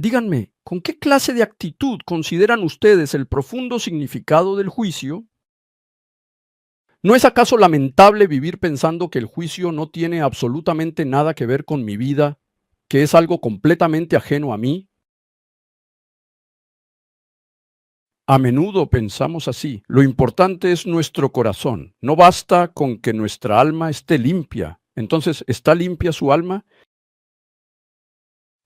Díganme, ¿con qué clase de actitud consideran ustedes el profundo significado del juicio? ¿No es acaso lamentable vivir pensando que el juicio no tiene absolutamente nada que ver con mi vida, que es algo completamente ajeno a mí? A menudo pensamos así. Lo importante es nuestro corazón. No basta con que nuestra alma esté limpia. Entonces, ¿está limpia su alma?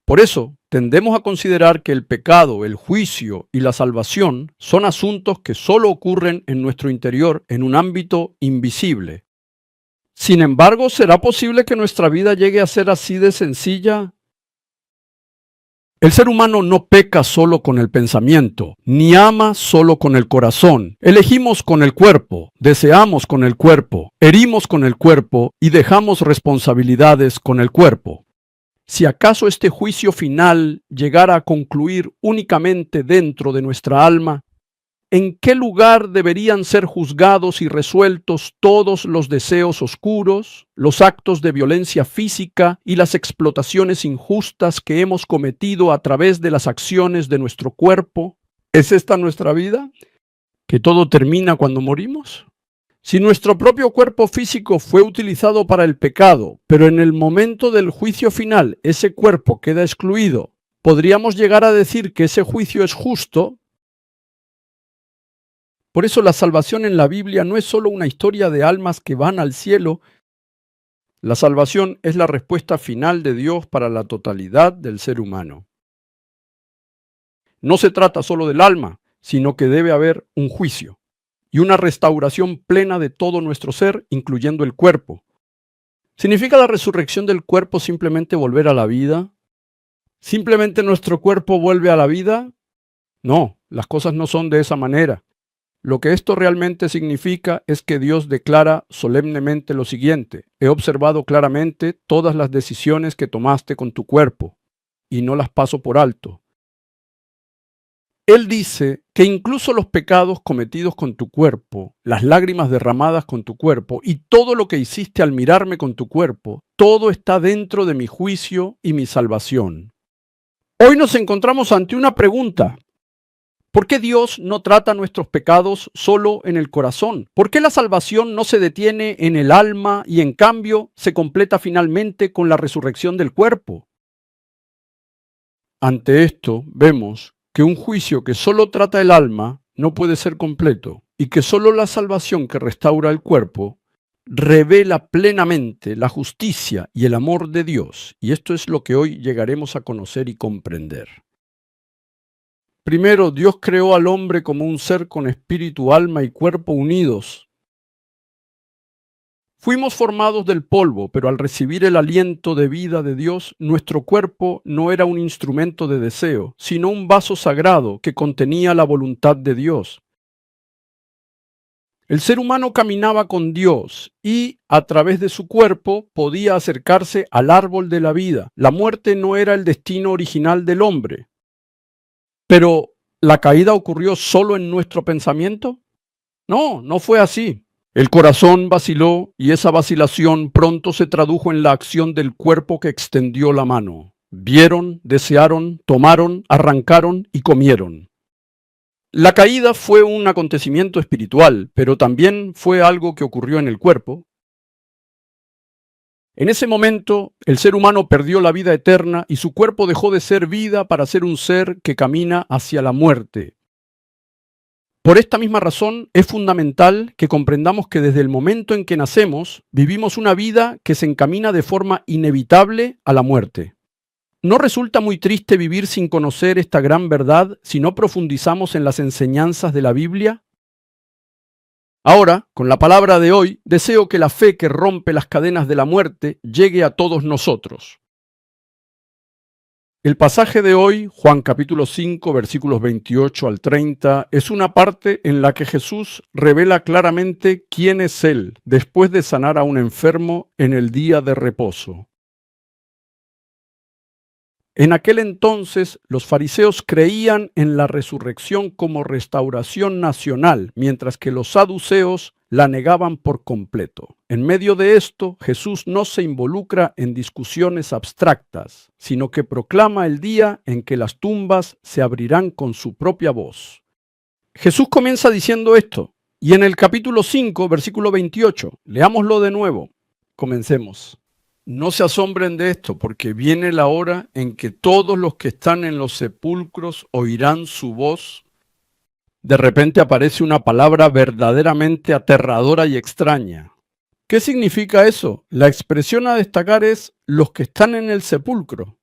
Por eso, tendemos a considerar que el pecado, el juicio y la salvación son asuntos que solo ocurren en nuestro interior, en un ámbito invisible. Sin embargo, ¿será posible que nuestra vida llegue a ser así de sencilla? El ser humano no peca solo con el pensamiento, ni ama solo con el corazón. Elegimos con el cuerpo, deseamos con el cuerpo, herimos con el cuerpo y dejamos responsabilidades con el cuerpo. Si acaso este juicio final llegara a concluir únicamente dentro de nuestra alma, ¿en qué lugar deberían ser juzgados y resueltos todos los deseos oscuros, los actos de violencia física y las explotaciones injustas que hemos cometido a través de las acciones de nuestro cuerpo? ¿Es esta nuestra vida? ¿Que todo termina cuando morimos? Si nuestro propio cuerpo físico fue utilizado para el pecado, pero en el momento del juicio final ese cuerpo queda excluido, ¿podríamos llegar a decir que ese juicio es justo? Por eso la salvación en la Biblia no es solo una historia de almas que van al cielo. La salvación es la respuesta final de Dios para la totalidad del ser humano. No se trata solo del alma, sino que debe haber un juicio y una restauración plena de todo nuestro ser, incluyendo el cuerpo. ¿Significa la resurrección del cuerpo simplemente volver a la vida? ¿Simplemente nuestro cuerpo vuelve a la vida? No, las cosas no son de esa manera. Lo que esto realmente significa es que Dios declara solemnemente lo siguiente: he observado claramente todas las decisiones que tomaste con tu cuerpo, y no las paso por alto. Él dice que incluso los pecados cometidos con tu cuerpo, las lágrimas derramadas con tu cuerpo y todo lo que hiciste al mirarme con tu cuerpo, todo está dentro de mi juicio y mi salvación. Hoy nos encontramos ante una pregunta. ¿Por qué Dios no trata nuestros pecados solo en el corazón? ¿Por qué la salvación no se detiene en el alma y en cambio se completa finalmente con la resurrección del cuerpo? Ante esto, vemos que un juicio que solo trata el alma no puede ser completo y que solo la salvación que restaura el cuerpo revela plenamente la justicia y el amor de Dios. Y esto es lo que hoy llegaremos a conocer y comprender. Primero, Dios creó al hombre como un ser con espíritu, alma y cuerpo unidos. Fuimos formados del polvo, pero al recibir el aliento de vida de Dios, nuestro cuerpo no era un instrumento de deseo, sino un vaso sagrado que contenía la voluntad de Dios. El ser humano caminaba con Dios y, a través de su cuerpo, podía acercarse al árbol de la vida. La muerte no era el destino original del hombre. Pero, ¿la caída ocurrió solo en nuestro pensamiento? No, no fue así. El corazón vaciló y esa vacilación pronto se tradujo en la acción del cuerpo que extendió la mano. Vieron, desearon, tomaron, arrancaron y comieron. La caída fue un acontecimiento espiritual, pero también fue algo que ocurrió en el cuerpo. En ese momento, el ser humano perdió la vida eterna y su cuerpo dejó de ser vida para ser un ser que camina hacia la muerte. Por esta misma razón, es fundamental que comprendamos que desde el momento en que nacemos, vivimos una vida que se encamina de forma inevitable a la muerte. ¿No resulta muy triste vivir sin conocer esta gran verdad si no profundizamos en las enseñanzas de la Biblia? Ahora, con la palabra de hoy, deseo que la fe que rompe las cadenas de la muerte llegue a todos nosotros. El pasaje de hoy, Juan capítulo 5, versículos 28 al 30, es una parte en la que Jesús revela claramente quién es Él después de sanar a un enfermo en el día de reposo. En aquel entonces, los fariseos creían en la resurrección como restauración nacional, mientras que los saduceos la negaban por completo. En medio de esto, Jesús no se involucra en discusiones abstractas, sino que proclama el día en que las tumbas se abrirán con su propia voz. Jesús comienza diciendo esto, y en el capítulo 5, versículo 28, leámoslo de nuevo. Comencemos. No se asombren de esto, porque viene la hora en que todos los que están en los sepulcros oirán su voz. De repente aparece una palabra verdaderamente aterradora y extraña. ¿Qué significa eso? La expresión a destacar es los que están en el sepulcro.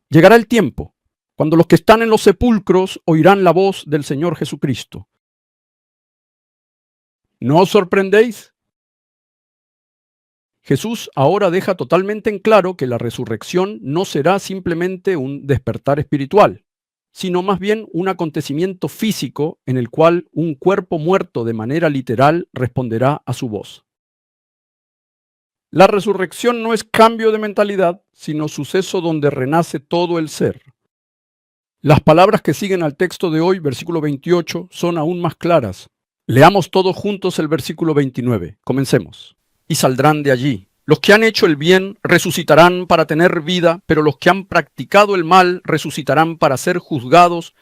Llegará el tiempo cuando los que están en los sepulcros oirán la voz del Señor Jesucristo. ¿No os sorprendéis? Jesús ahora deja totalmente en claro que la resurrección no será simplemente un despertar espiritual, sino más bien un acontecimiento físico en el cual un cuerpo muerto de manera literal responderá a su voz. La resurrección no es cambio de mentalidad, sino suceso donde renace todo el ser. Las palabras que siguen al texto de hoy, versículo 28, son aún más claras. Leamos todos juntos el versículo 29. Comencemos. Y saldrán de allí. Los que han hecho el bien resucitarán para tener vida, pero los que han practicado el mal resucitarán para ser juzgados.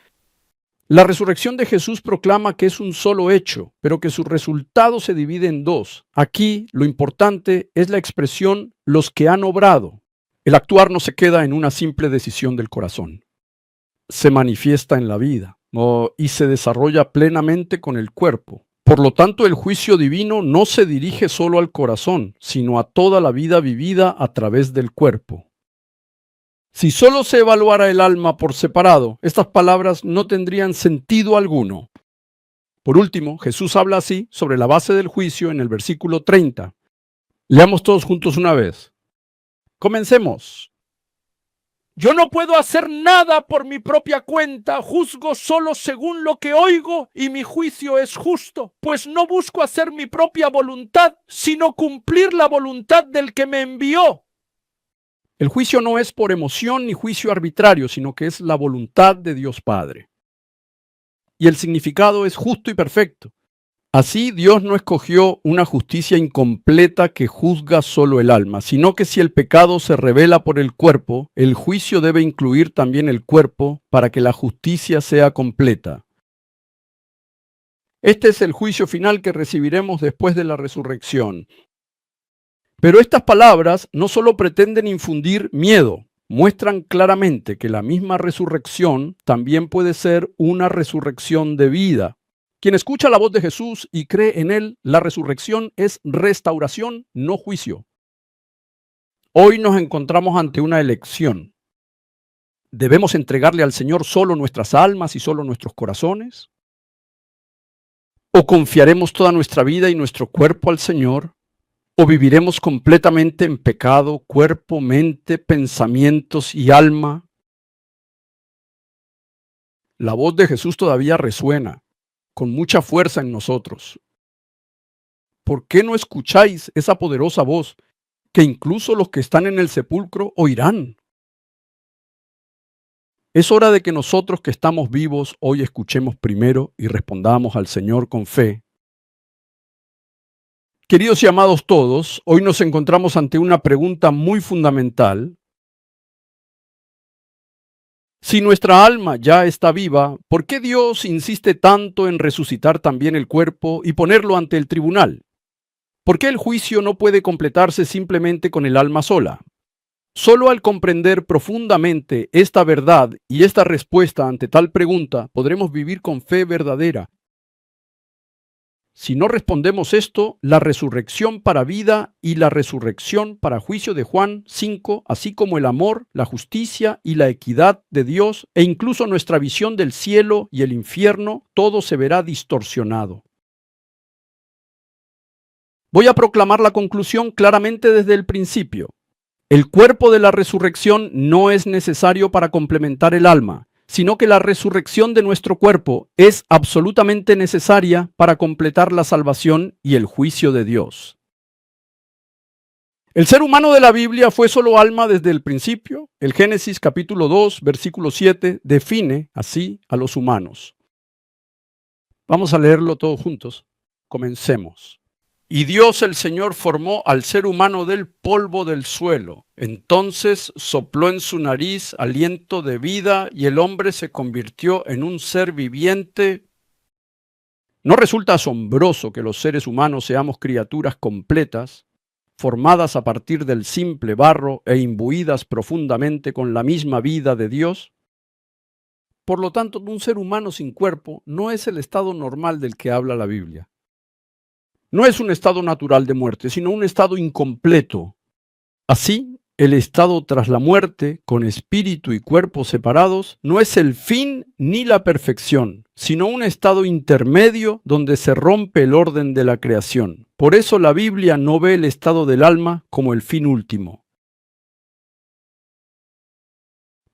La resurrección de Jesús proclama que es un solo hecho, pero que su resultado se divide en dos. Aquí lo importante es la expresión los que han obrado. El actuar no se queda en una simple decisión del corazón. Se manifiesta en la vida y se desarrolla plenamente con el cuerpo. Por lo tanto, el juicio divino no se dirige solo al corazón, sino a toda la vida vivida a través del cuerpo. Si solo se evaluara el alma por separado, estas palabras no tendrían sentido alguno. Por último, Jesús habla así sobre la base del juicio en el versículo 30. Leamos todos juntos una vez. Comencemos. Yo no puedo hacer nada por mi propia cuenta, juzgo solo según lo que oigo y mi juicio es justo, pues no busco hacer mi propia voluntad, sino cumplir la voluntad del que me envió. El juicio no es por emoción ni juicio arbitrario, sino que es la voluntad de Dios Padre. Y el significado es justo y perfecto. Así Dios no escogió una justicia incompleta que juzga solo el alma, sino que si el pecado se revela por el cuerpo, el juicio debe incluir también el cuerpo para que la justicia sea completa. Este es el juicio final que recibiremos después de la resurrección. Pero estas palabras no solo pretenden infundir miedo, muestran claramente que la misma resurrección también puede ser una resurrección de vida. Quien escucha la voz de Jesús y cree en Él, la resurrección es restauración, no juicio. Hoy nos encontramos ante una elección. ¿Debemos entregarle al Señor solo nuestras almas y solo nuestros corazones? ¿O confiaremos toda nuestra vida y nuestro cuerpo al Señor? ¿O viviremos completamente en pecado, cuerpo, mente, pensamientos y alma? La voz de Jesús todavía resuena con mucha fuerza en nosotros. ¿Por qué no escucháis esa poderosa voz que incluso los que están en el sepulcro oirán? Es hora de que nosotros que estamos vivos hoy escuchemos primero y respondamos al Señor con fe. Queridos y amados todos, hoy nos encontramos ante una pregunta muy fundamental. Si nuestra alma ya está viva, ¿por qué Dios insiste tanto en resucitar también el cuerpo y ponerlo ante el tribunal? ¿Por qué el juicio no puede completarse simplemente con el alma sola? Solo al comprender profundamente esta verdad y esta respuesta ante tal pregunta, podremos vivir con fe verdadera. Si no respondemos esto, la resurrección para vida y la resurrección para juicio de Juan 5, así como el amor, la justicia y la equidad de Dios, e incluso nuestra visión del cielo y el infierno, todo se verá distorsionado. Voy a proclamar la conclusión claramente desde el principio. El cuerpo de la resurrección no es necesario para complementar el alma, sino que la resurrección de nuestro cuerpo es absolutamente necesaria para completar la salvación y el juicio de Dios. El ser humano de la Biblia fue solo alma desde el principio. El Génesis capítulo 2, versículo 7 define así a los humanos. Vamos a leerlo todos juntos. Comencemos. Y Dios el Señor formó al ser humano del polvo del suelo. Entonces sopló en su nariz aliento de vida y el hombre se convirtió en un ser viviente. ¿No resulta asombroso que los seres humanos seamos criaturas completas, formadas a partir del simple barro e imbuidas profundamente con la misma vida de Dios? Por lo tanto, un ser humano sin cuerpo no es el estado normal del que habla la Biblia. No es un estado natural de muerte, sino un estado incompleto. Así, el estado tras la muerte, con espíritu y cuerpo separados, no es el fin ni la perfección, sino un estado intermedio donde se rompe el orden de la creación. Por eso la Biblia no ve el estado del alma como el fin último.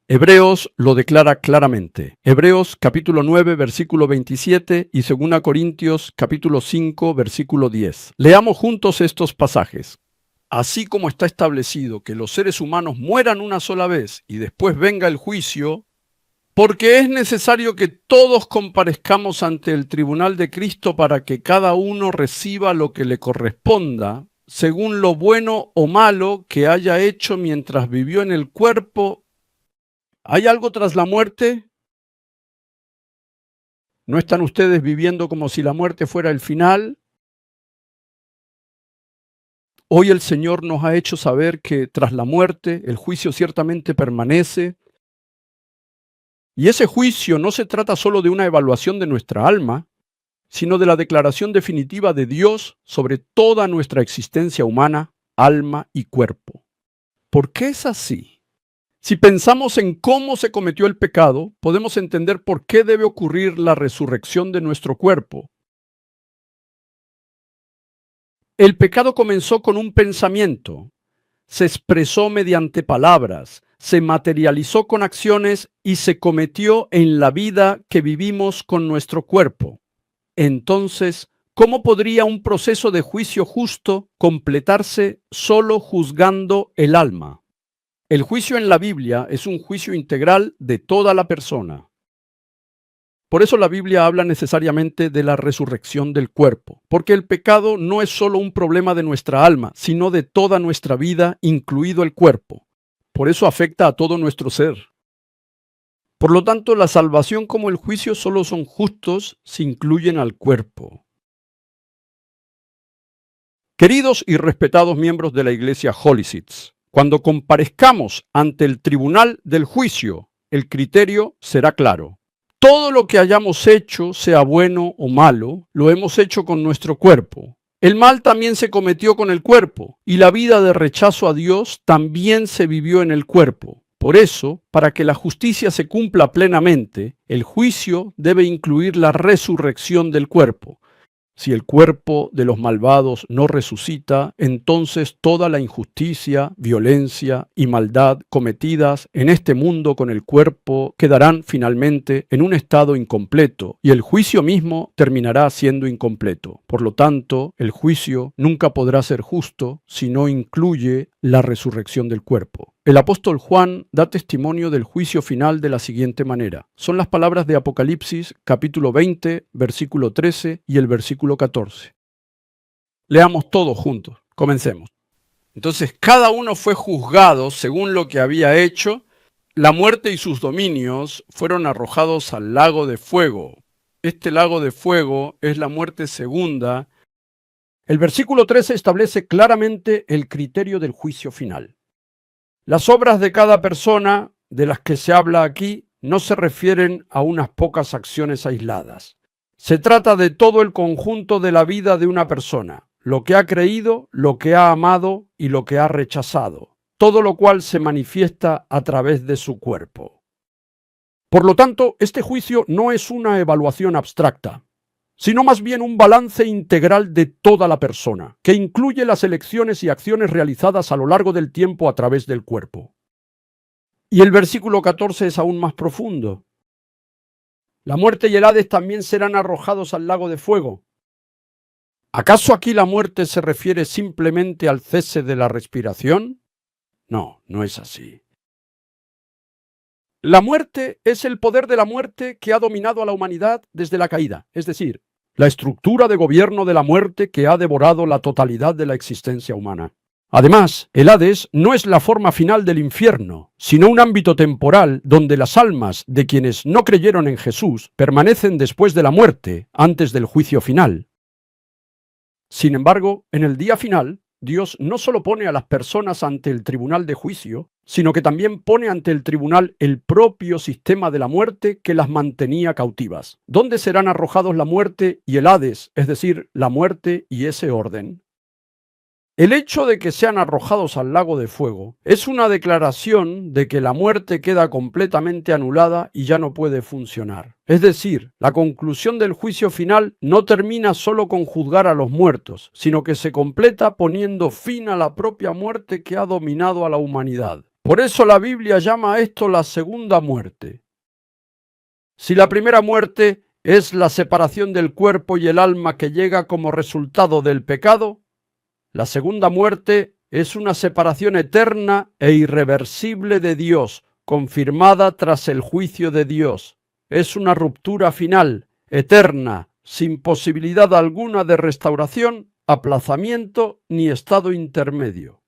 Hebreos lo declara claramente. Hebreos capítulo 9, versículo 27 y 2 Corintios capítulo 5, versículo 10. Leamos juntos estos pasajes. Así como está establecido que los seres humanos mueran una sola vez y después venga el juicio, porque es necesario que todos comparezcamos ante el tribunal de Cristo para que cada uno reciba lo que le corresponda, según lo bueno o malo que haya hecho mientras vivió en el cuerpo. ¿Hay algo tras la muerte? ¿No están ustedes viviendo como si la muerte fuera el final? Hoy el Señor nos ha hecho saber que tras la muerte el juicio ciertamente permanece. Y ese juicio no se trata solo de una evaluación de nuestra alma, sino de la declaración definitiva de Dios sobre toda nuestra existencia humana, alma y cuerpo. ¿Por qué es así? Si pensamos en cómo se cometió el pecado, podemos entender por qué debe ocurrir la resurrección de nuestro cuerpo. El pecado comenzó con un pensamiento, se expresó mediante palabras, se materializó con acciones y se cometió en la vida que vivimos con nuestro cuerpo. Entonces, ¿cómo podría un proceso de juicio justo completarse solo juzgando el alma? El juicio en la Biblia es un juicio integral de toda la persona. Por eso la Biblia habla necesariamente de la resurrección del cuerpo, porque el pecado no es solo un problema de nuestra alma, sino de toda nuestra vida, incluido el cuerpo. Por eso afecta a todo nuestro ser. Por lo tanto, la salvación como el juicio solo son justos si incluyen al cuerpo. Queridos y respetados miembros de la iglesia Holy Seeds, cuando comparezcamos ante el tribunal del juicio, el criterio será claro. Todo lo que hayamos hecho, sea bueno o malo, lo hemos hecho con nuestro cuerpo. El mal también se cometió con el cuerpo, y la vida de rechazo a Dios también se vivió en el cuerpo. Por eso, para que la justicia se cumpla plenamente, el juicio debe incluir la resurrección del cuerpo. Si el cuerpo de los malvados no resucita, entonces toda la injusticia, violencia y maldad cometidas en este mundo con el cuerpo quedarán finalmente en un estado incompleto y el juicio mismo terminará siendo incompleto. Por lo tanto, el juicio nunca podrá ser justo si no incluye la resurrección del cuerpo. El apóstol Juan da testimonio del juicio final de la siguiente manera. Son las palabras de Apocalipsis, capítulo 20, versículo 13 y el versículo 14. Leamos todos juntos. Comencemos. Entonces, cada uno fue juzgado según lo que había hecho. La muerte y sus dominios fueron arrojados al lago de fuego. Este lago de fuego es la muerte segunda. El versículo 13 establece claramente el criterio del juicio final. Las obras de cada persona de las que se habla aquí no se refieren a unas pocas acciones aisladas. Se trata de todo el conjunto de la vida de una persona, lo que ha creído, lo que ha amado y lo que ha rechazado, todo lo cual se manifiesta a través de su cuerpo. Por lo tanto, este juicio no es una evaluación abstracta, sino más bien un balance integral de toda la persona, que incluye las elecciones y acciones realizadas a lo largo del tiempo a través del cuerpo. Y el versículo 14 es aún más profundo. La muerte y el Hades también serán arrojados al lago de fuego. ¿Acaso aquí la muerte se refiere simplemente al cese de la respiración? No, no es así. La muerte es el poder de la muerte que ha dominado a la humanidad desde la caída, es decir, la estructura de gobierno de la muerte que ha devorado la totalidad de la existencia humana. Además, el Hades no es la forma final del infierno, sino un ámbito temporal donde las almas de quienes no creyeron en Jesús permanecen después de la muerte, antes del juicio final. Sin embargo, en el día final, Dios no solo pone a las personas ante el tribunal de juicio, sino que también pone ante el tribunal el propio sistema de la muerte que las mantenía cautivas, donde serán arrojados la muerte y el Hades, es decir, la muerte y ese orden. El hecho de que sean arrojados al lago de fuego es una declaración de que la muerte queda completamente anulada y ya no puede funcionar. Es decir, la conclusión del juicio final no termina solo con juzgar a los muertos, sino que se completa poniendo fin a la propia muerte que ha dominado a la humanidad. Por eso la Biblia llama a esto la segunda muerte. Si la primera muerte es la separación del cuerpo y el alma que llega como resultado del pecado, la segunda muerte es una separación eterna e irreversible de Dios, confirmada tras el juicio de Dios. Es una ruptura final, eterna, sin posibilidad alguna de restauración, aplazamiento ni estado intermedio.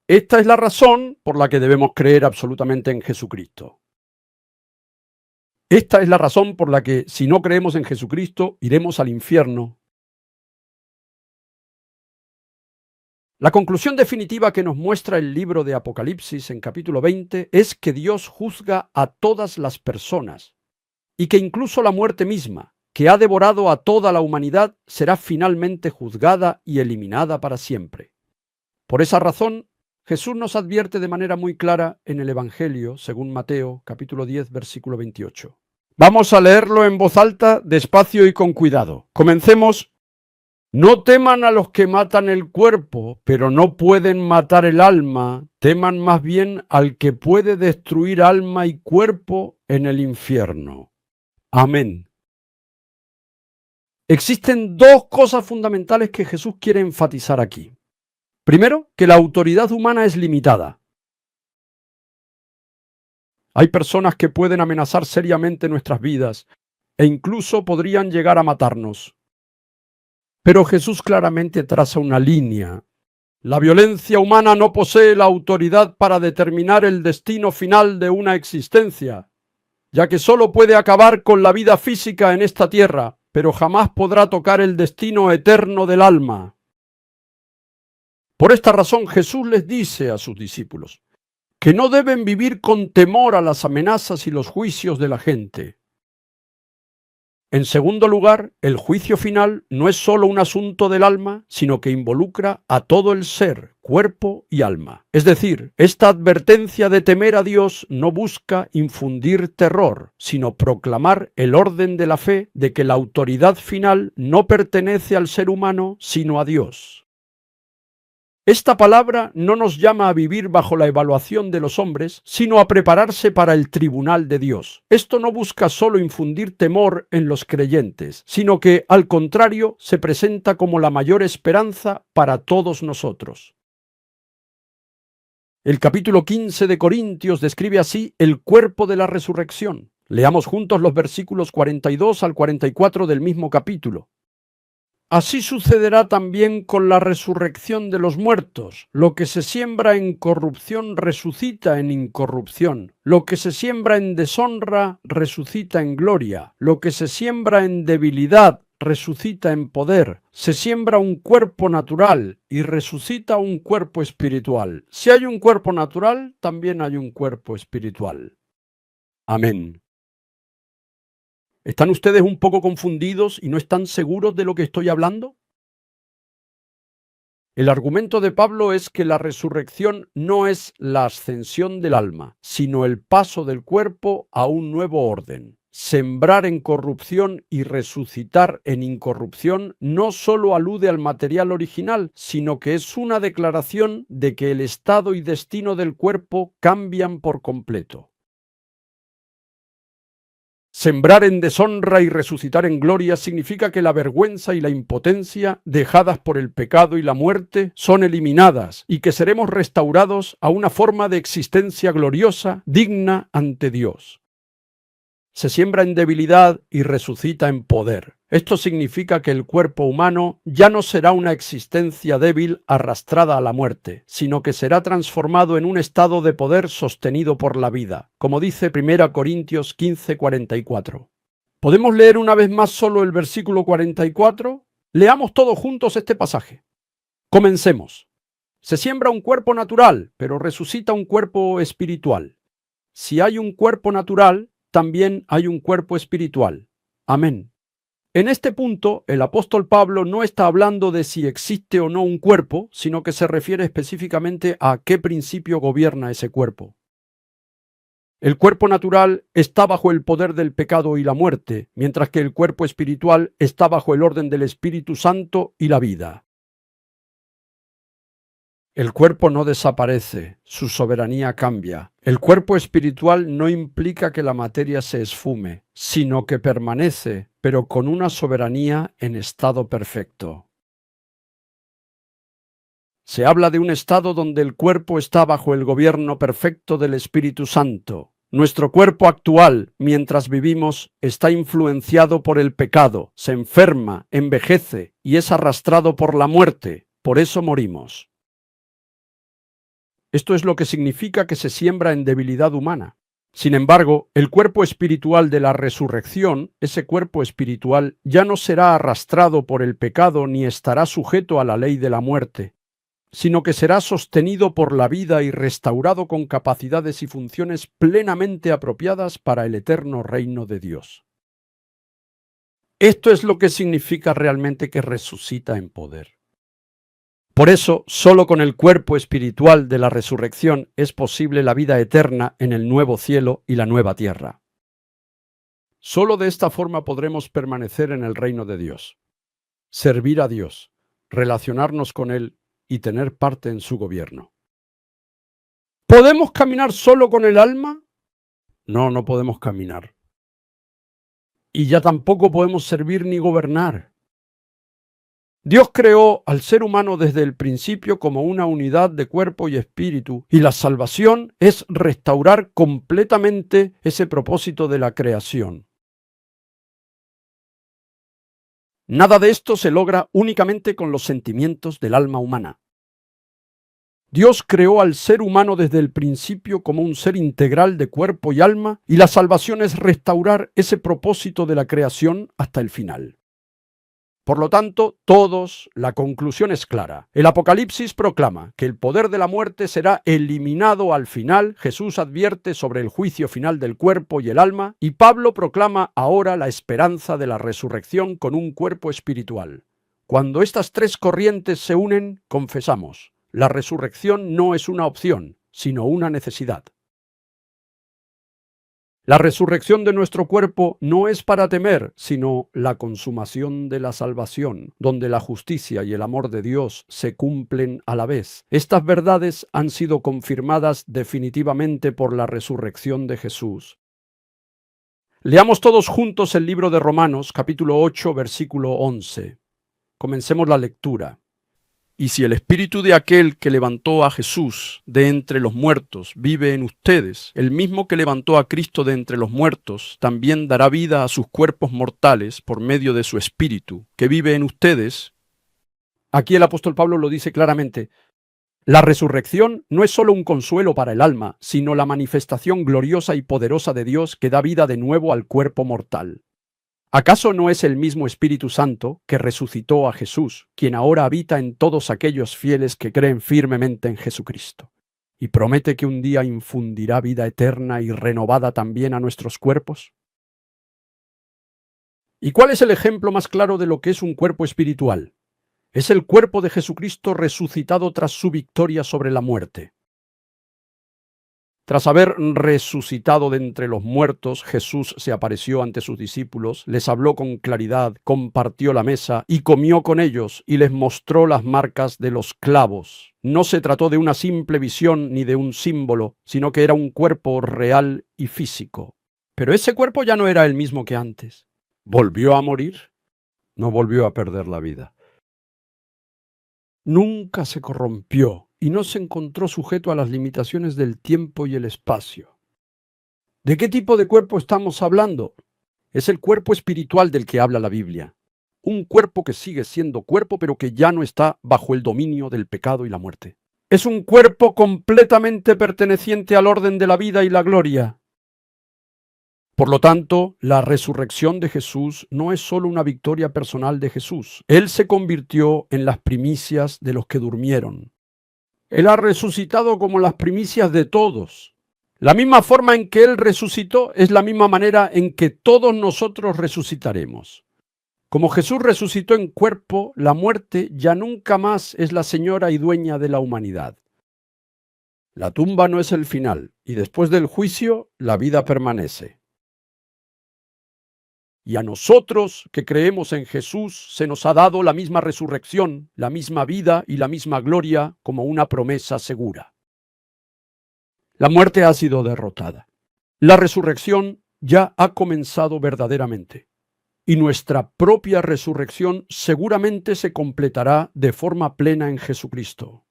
Esta es la razón por la que debemos creer absolutamente en Jesucristo. Esta es la razón por la que, si no creemos en Jesucristo, iremos al infierno. La conclusión definitiva que nos muestra el libro de Apocalipsis en capítulo 20 es que Dios juzga a todas las personas y que incluso la muerte misma, que ha devorado a toda la humanidad, será finalmente juzgada y eliminada para siempre. Por esa razón, Jesús nos advierte de manera muy clara en el Evangelio, según Mateo, capítulo 10, versículo 28. Vamos a leerlo en voz alta, despacio y con cuidado. Comencemos. No teman a los que matan el cuerpo, pero no pueden matar el alma. Teman más bien al que puede destruir alma y cuerpo en el infierno. Amén. Existen dos cosas fundamentales que Jesús quiere enfatizar aquí. Primero, que la autoridad humana es limitada. Hay personas que pueden amenazar seriamente nuestras vidas e incluso podrían llegar a matarnos. Pero Jesús claramente traza una línea. La violencia humana no posee la autoridad para determinar el destino final de una existencia, ya que solo puede acabar con la vida física en esta tierra, pero jamás podrá tocar el destino eterno del alma. Por esta razón Jesús les dice a sus discípulos que no deben vivir con temor a las amenazas y los juicios de la gente. En segundo lugar, el juicio final no es solo un asunto del alma, sino que involucra a todo el ser, cuerpo y alma. Es decir, esta advertencia de temer a Dios no busca infundir terror, sino proclamar el orden de la fe de que la autoridad final no pertenece al ser humano, sino a Dios. Esta palabra no nos llama a vivir bajo la evaluación de los hombres, sino a prepararse para el tribunal de Dios. Esto no busca solo infundir temor en los creyentes, sino que, al contrario, se presenta como la mayor esperanza para todos nosotros. El capítulo 15 de Corintios describe así el cuerpo de la resurrección. Leamos juntos los versículos 42 al 44 del mismo capítulo. Así sucederá también con la resurrección de los muertos. Lo que se siembra en corrupción resucita en incorrupción. Lo que se siembra en deshonra resucita en gloria. Lo que se siembra en debilidad resucita en poder. Se siembra un cuerpo natural y resucita un cuerpo espiritual. Si hay un cuerpo natural, también hay un cuerpo espiritual. Amén. ¿Están ustedes un poco confundidos y no están seguros de lo que estoy hablando? El argumento de Pablo es que la resurrección no es la ascensión del alma, sino el paso del cuerpo a un nuevo orden. Sembrar en corrupción y resucitar en incorrupción no solo alude al material original, sino que es una declaración de que el estado y destino del cuerpo cambian por completo. Sembrar en deshonra y resucitar en gloria significa que la vergüenza y la impotencia, dejadas por el pecado y la muerte, son eliminadas y que seremos restaurados a una forma de existencia gloriosa, digna ante Dios. Se siembra en debilidad y resucita en poder. Esto significa que el cuerpo humano ya no será una existencia débil arrastrada a la muerte, sino que será transformado en un estado de poder sostenido por la vida, como dice 1 Corintios 15:44. ¿Podemos leer una vez más solo el versículo 44? Leamos todos juntos este pasaje. Comencemos. Se siembra un cuerpo natural, pero resucita un cuerpo espiritual. Si hay un cuerpo natural, también hay un cuerpo espiritual. Amén. En este punto, el apóstol Pablo no está hablando de si existe o no un cuerpo, sino que se refiere específicamente a qué principio gobierna ese cuerpo. El cuerpo natural está bajo el poder del pecado y la muerte, mientras que el cuerpo espiritual está bajo el orden del Espíritu Santo y la vida. El cuerpo no desaparece, su soberanía cambia. El cuerpo espiritual no implica que la materia se esfume, sino que permanece, pero con una soberanía en estado perfecto. Se habla de un estado donde el cuerpo está bajo el gobierno perfecto del Espíritu Santo. Nuestro cuerpo actual, mientras vivimos, está influenciado por el pecado, se enferma, envejece y es arrastrado por la muerte. Por eso morimos. Esto es lo que significa que se siembra en debilidad humana. Sin embargo, el cuerpo espiritual de la resurrección, ese cuerpo espiritual, ya no será arrastrado por el pecado ni estará sujeto a la ley de la muerte, sino que será sostenido por la vida y restaurado con capacidades y funciones plenamente apropiadas para el eterno reino de Dios. Esto es lo que significa realmente que resucita en poder. Por eso, solo con el cuerpo espiritual de la resurrección es posible la vida eterna en el nuevo cielo y la nueva tierra. Solo de esta forma podremos permanecer en el reino de Dios, servir a Dios, relacionarnos con Él y tener parte en su gobierno. ¿Podemos caminar solo con el alma? No, no podemos caminar. Y ya tampoco podemos servir ni gobernar. Dios creó al ser humano desde el principio como una unidad de cuerpo y espíritu, y la salvación es restaurar completamente ese propósito de la creación. Nada de esto se logra únicamente con los sentimientos del alma humana. Dios creó al ser humano desde el principio como un ser integral de cuerpo y alma, y la salvación es restaurar ese propósito de la creación hasta el final. Por lo tanto, la conclusión es clara. El Apocalipsis proclama que el poder de la muerte será eliminado al final. Jesús advierte sobre el juicio final del cuerpo y el alma, y Pablo proclama ahora la esperanza de la resurrección con un cuerpo espiritual. Cuando estas tres corrientes se unen, confesamos, la resurrección no es una opción, sino una necesidad. La resurrección de nuestro cuerpo no es para temer, sino la consumación de la salvación, donde la justicia y el amor de Dios se cumplen a la vez. Estas verdades han sido confirmadas definitivamente por la resurrección de Jesús. Leamos todos juntos el libro de Romanos, capítulo 8, versículo 11. Comencemos la lectura. Y si el espíritu de aquel que levantó a Jesús de entre los muertos vive en ustedes, el mismo que levantó a Cristo de entre los muertos, también dará vida a sus cuerpos mortales por medio de su espíritu, que vive en ustedes. Aquí el apóstol Pablo lo dice claramente. La resurrección no es solo un consuelo para el alma, sino la manifestación gloriosa y poderosa de Dios que da vida de nuevo al cuerpo mortal. ¿Acaso no es el mismo Espíritu Santo que resucitó a Jesús, quien ahora habita en todos aquellos fieles que creen firmemente en Jesucristo? Y promete que un día infundirá vida eterna y renovada también a nuestros cuerpos. ¿Y cuál es el ejemplo más claro de lo que es un cuerpo espiritual? Es el cuerpo de Jesucristo resucitado tras su victoria sobre la muerte. Tras haber resucitado de entre los muertos, Jesús se apareció ante sus discípulos, les habló con claridad, compartió la mesa y comió con ellos y les mostró las marcas de los clavos. No se trató de una simple visión ni de un símbolo, sino que era un cuerpo real y físico. Pero ese cuerpo ya no era el mismo que antes. ¿Volvió a morir? No volvió a perder la vida. Nunca se corrompió y no se encontró sujeto a las limitaciones del tiempo y el espacio. ¿De qué tipo de cuerpo estamos hablando? Es el cuerpo espiritual del que habla la Biblia. Un cuerpo que sigue siendo cuerpo, pero que ya no está bajo el dominio del pecado y la muerte. Es un cuerpo completamente perteneciente al orden de la vida y la gloria. Por lo tanto, la resurrección de Jesús no es solo una victoria personal de Jesús. Él se convirtió en las primicias de los que durmieron. Él ha resucitado como las primicias de todos. La misma forma en que Él resucitó es la misma manera en que todos nosotros resucitaremos. Como Jesús resucitó en cuerpo, la muerte ya nunca más es la señora y dueña de la humanidad. La tumba no es el final, y después del juicio, la vida permanece. Y a nosotros que creemos en Jesús se nos ha dado la misma resurrección, la misma vida y la misma gloria como una promesa segura. La muerte ha sido derrotada. La resurrección ya ha comenzado verdaderamente. Y nuestra propia resurrección seguramente se completará de forma plena en Jesucristo.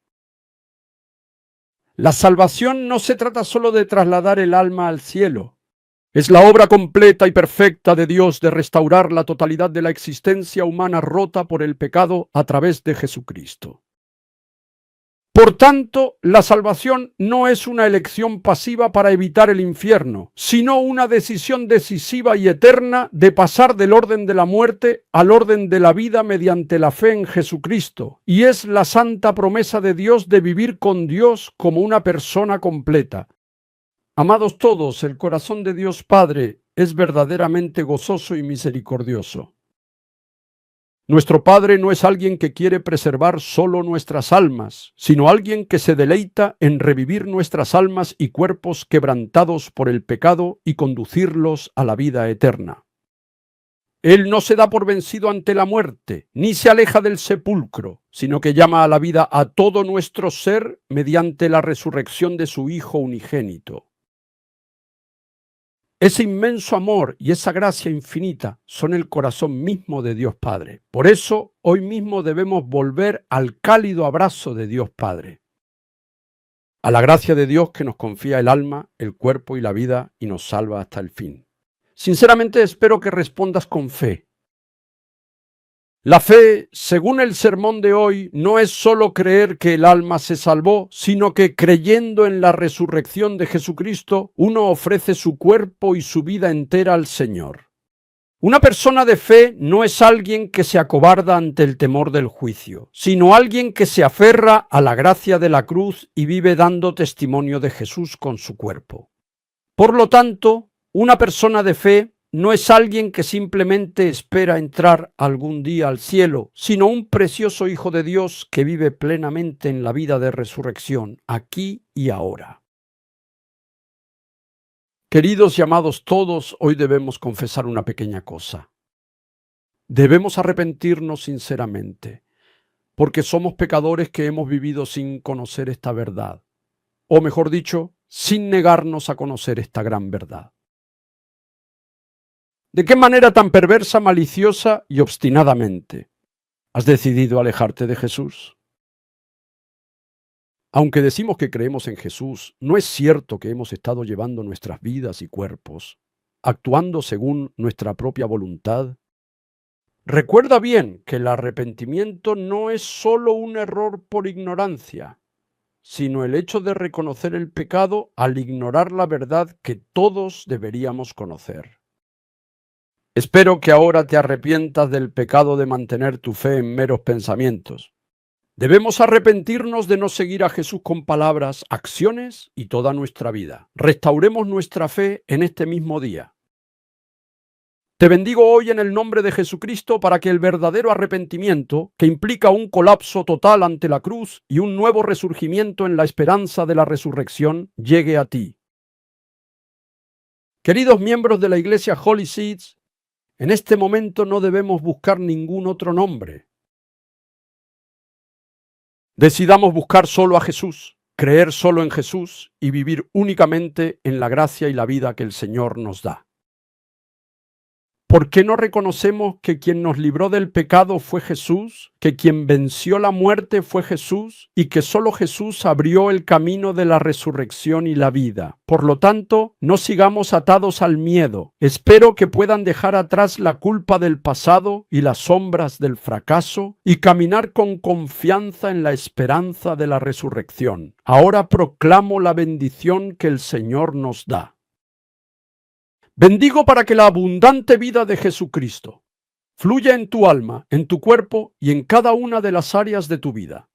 La salvación no se trata solo de trasladar el alma al cielo. Es la obra completa y perfecta de Dios de restaurar la totalidad de la existencia humana rota por el pecado a través de Jesucristo. Por tanto, la salvación no es una elección pasiva para evitar el infierno, sino una decisión decisiva y eterna de pasar del orden de la muerte al orden de la vida mediante la fe en Jesucristo, y es la santa promesa de Dios de vivir con Dios como una persona completa. Amados todos, el corazón de Dios Padre es verdaderamente gozoso y misericordioso. Nuestro Padre no es alguien que quiere preservar solo nuestras almas, sino alguien que se deleita en revivir nuestras almas y cuerpos quebrantados por el pecado y conducirlos a la vida eterna. Él no se da por vencido ante la muerte, ni se aleja del sepulcro, sino que llama a la vida a todo nuestro ser mediante la resurrección de su Hijo unigénito. Ese inmenso amor y esa gracia infinita son el corazón mismo de Dios Padre. Por eso, hoy mismo debemos volver al cálido abrazo de Dios Padre, a la gracia de Dios que nos confía el alma, el cuerpo y la vida y nos salva hasta el fin. Sinceramente espero que respondas con fe. La fe, según el sermón de hoy, no es solo creer que el alma se salvó, sino que creyendo en la resurrección de Jesucristo, uno ofrece su cuerpo y su vida entera al Señor. Una persona de fe no es alguien que se acobarda ante el temor del juicio, sino alguien que se aferra a la gracia de la cruz y vive dando testimonio de Jesús con su cuerpo. Por lo tanto, una persona de fe no es alguien que simplemente espera entrar algún día al cielo, sino un precioso Hijo de Dios que vive plenamente en la vida de resurrección, aquí y ahora. Queridos y amados todos, hoy debemos confesar una pequeña cosa. Debemos arrepentirnos sinceramente, porque somos pecadores que hemos vivido sin conocer esta verdad, o mejor dicho, sin negarnos a conocer esta gran verdad. ¿De qué manera tan perversa, maliciosa y obstinadamente has decidido alejarte de Jesús? Aunque decimos que creemos en Jesús, ¿no es cierto que hemos estado llevando nuestras vidas y cuerpos, actuando según nuestra propia voluntad? Recuerda bien que el arrepentimiento no es solo un error por ignorancia, sino el hecho de reconocer el pecado al ignorar la verdad que todos deberíamos conocer. Espero que ahora te arrepientas del pecado de mantener tu fe en meros pensamientos. Debemos arrepentirnos de no seguir a Jesús con palabras, acciones y toda nuestra vida. Restauremos nuestra fe en este mismo día. Te bendigo hoy en el nombre de Jesucristo para que el verdadero arrepentimiento, que implica un colapso total ante la cruz y un nuevo resurgimiento en la esperanza de la resurrección, llegue a ti. Queridos miembros de la Iglesia Holy Seeds, en este momento no debemos buscar ningún otro nombre. Decidamos buscar solo a Jesús, creer solo en Jesús y vivir únicamente en la gracia y la vida que el Señor nos da. ¿Por qué no reconocemos que quien nos libró del pecado fue Jesús, que quien venció la muerte fue Jesús y que solo Jesús abrió el camino de la resurrección y la vida? Por lo tanto, no sigamos atados al miedo. Espero que puedan dejar atrás la culpa del pasado y las sombras del fracaso y caminar con confianza en la esperanza de la resurrección. Ahora proclamo la bendición que el Señor nos da. Bendigo para que la abundante vida de Jesucristo fluya en tu alma, en tu cuerpo y en cada una de las áreas de tu vida.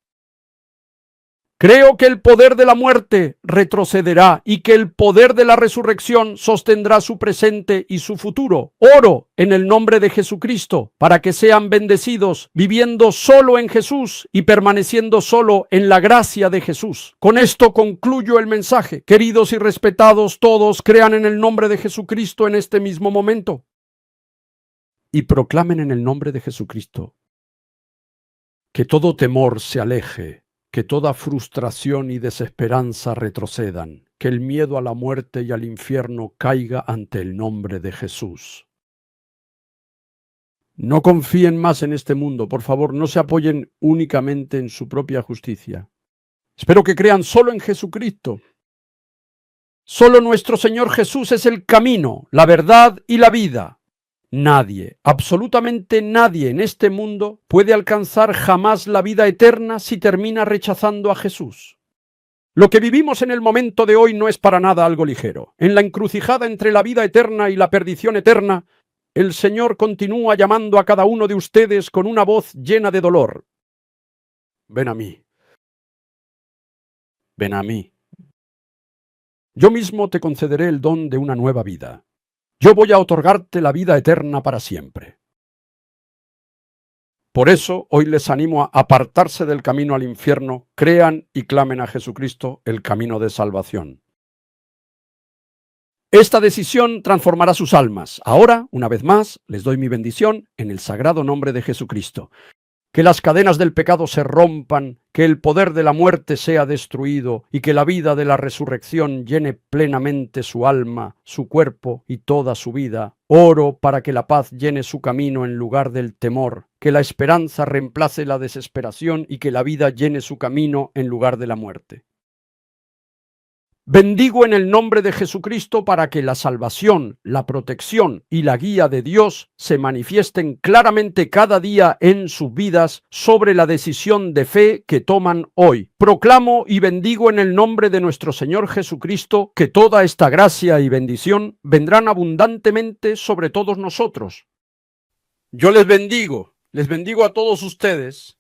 Creo que el poder de la muerte retrocederá y que el poder de la resurrección sostendrá su presente y su futuro. Oro en el nombre de Jesucristo para que sean bendecidos viviendo solo en Jesús y permaneciendo solo en la gracia de Jesús. Con esto concluyo el mensaje. Queridos y respetados todos, crean en el nombre de Jesucristo en este mismo momento y proclamen en el nombre de Jesucristo que todo temor se aleje, que toda frustración y desesperanza retrocedan, que el miedo a la muerte y al infierno caiga ante el nombre de Jesús. No confíen más en este mundo, por favor, no se apoyen únicamente en su propia justicia. Espero que crean solo en Jesucristo. Solo nuestro Señor Jesús es el camino, la verdad y la vida. Nadie, absolutamente nadie en este mundo puede alcanzar jamás la vida eterna si termina rechazando a Jesús. Lo que vivimos en el momento de hoy no es para nada algo ligero. En la encrucijada entre la vida eterna y la perdición eterna, el Señor continúa llamando a cada uno de ustedes con una voz llena de dolor. Ven a mí. Ven a mí. Yo mismo te concederé el don de una nueva vida. Yo voy a otorgarte la vida eterna para siempre. Por eso, hoy les animo a apartarse del camino al infierno, crean y clamen a Jesucristo, el camino de salvación. Esta decisión transformará sus almas. Ahora, una vez más, les doy mi bendición en el sagrado nombre de Jesucristo. Que las cadenas del pecado se rompan, que el poder de la muerte sea destruido y que la vida de la resurrección llene plenamente su alma, su cuerpo y toda su vida. Oro para que la paz llene su camino en lugar del temor, que la esperanza reemplace la desesperación y que la vida llene su camino en lugar de la muerte. Bendigo en el nombre de Jesucristo para que la salvación, la protección y la guía de Dios se manifiesten claramente cada día en sus vidas sobre la decisión de fe que toman hoy. Proclamo y bendigo en el nombre de nuestro Señor Jesucristo que toda esta gracia y bendición vendrán abundantemente sobre todos nosotros. Yo les bendigo a todos ustedes.